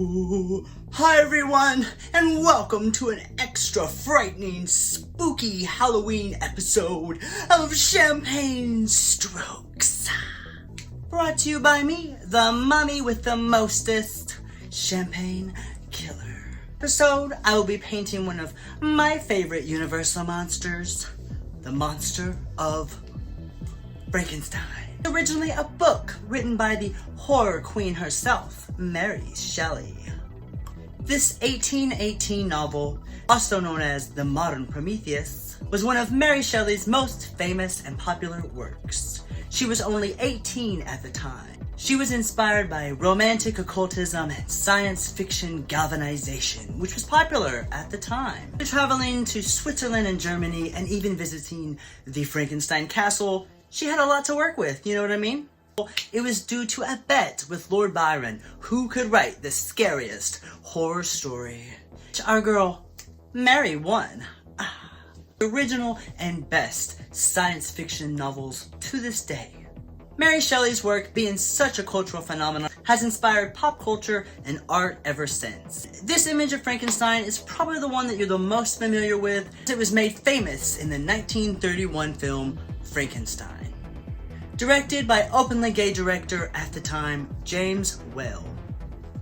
Hi everyone, and welcome to an extra frightening, spooky Halloween episode of Champagne Strokes. Brought to you by me, the mummy with the mostest, Champagne Killer. Episode, I will be painting one of my favorite Universal monsters, the monster of Frankenstein. Originally a book written by the horror queen herself, Mary Shelley. This 1818 novel, also known as The Modern Prometheus, was one of Mary Shelley's most famous and popular works. She was only 18 at the time. She was inspired by romantic occultism and science fiction galvanization, which was popular at the time. Traveling to Switzerland and Germany and even visiting the Frankenstein castle, she had a lot to work with, you know what I mean? It was due to a bet with Lord Byron who could write the scariest horror story. Our girl, Mary, won. The original and best science fiction novels to this day. Mary Shelley's work, being such a cultural phenomenon, has inspired pop culture and art ever since. This image of Frankenstein is probably the one that you're the most familiar with. It was made famous in the 1931 film Frankenstein. Directed by openly gay director at the time, James Whale.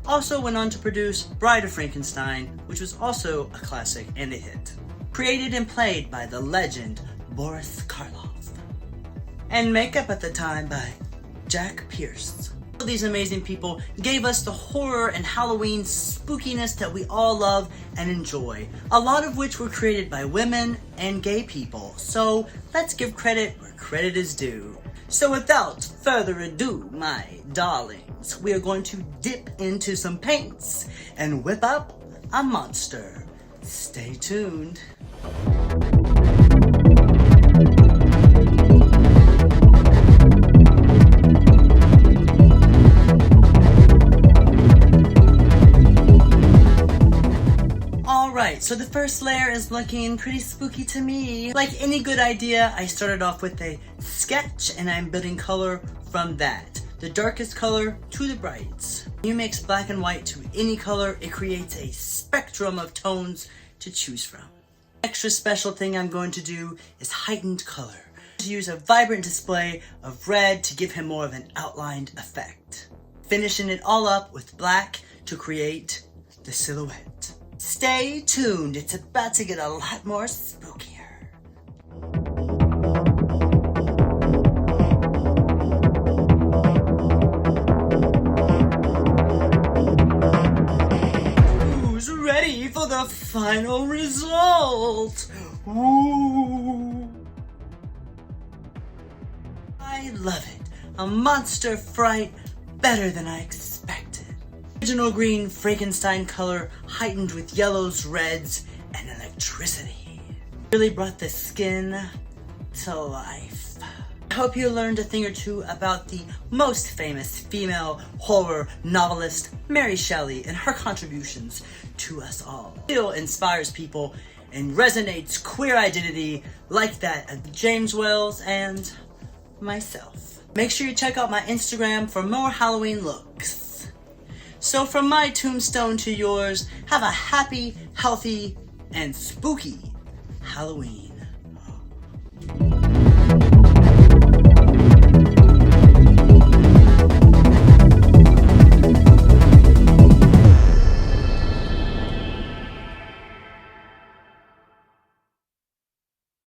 Also went on to produce Bride of Frankenstein, which was also a classic and a hit. Created and played by the legend Boris Karloff. And makeup at the time by Jack Pierce. These amazing people gave us the horror and Halloween spookiness that we all love and enjoy, a lot of which were created by women and gay people. So let's give credit where credit is due. So without further ado, my darlings, we are going to dip into some paints and whip up a monster. Stay tuned. Alright, so the first layer is looking pretty spooky to me. Like any good idea, I started off with a sketch and I'm building color from that. The darkest color to the brights. You mix black and white to any color, it creates a spectrum of tones to choose from. Extra special thing I'm going to do is heightened color. To use a vibrant display of red to give him more of an outlined effect. Finishing it all up with black to create the silhouette. Stay tuned, it's about to get a lot more spookier. Who's ready for the final result? Ooh. I love it. A monster fright better than I expected. Original green Frankenstein color heightened with yellows, reds, and electricity. Really brought the skin to life. I hope you learned a thing or two about the most famous female horror novelist, Mary Shelley, and her contributions to us all. Still inspires people and resonates queer identity like that of James Whale and myself. Make sure you check out my Instagram for more Halloween looks. So from my tombstone to yours, have a happy, healthy, and spooky Halloween.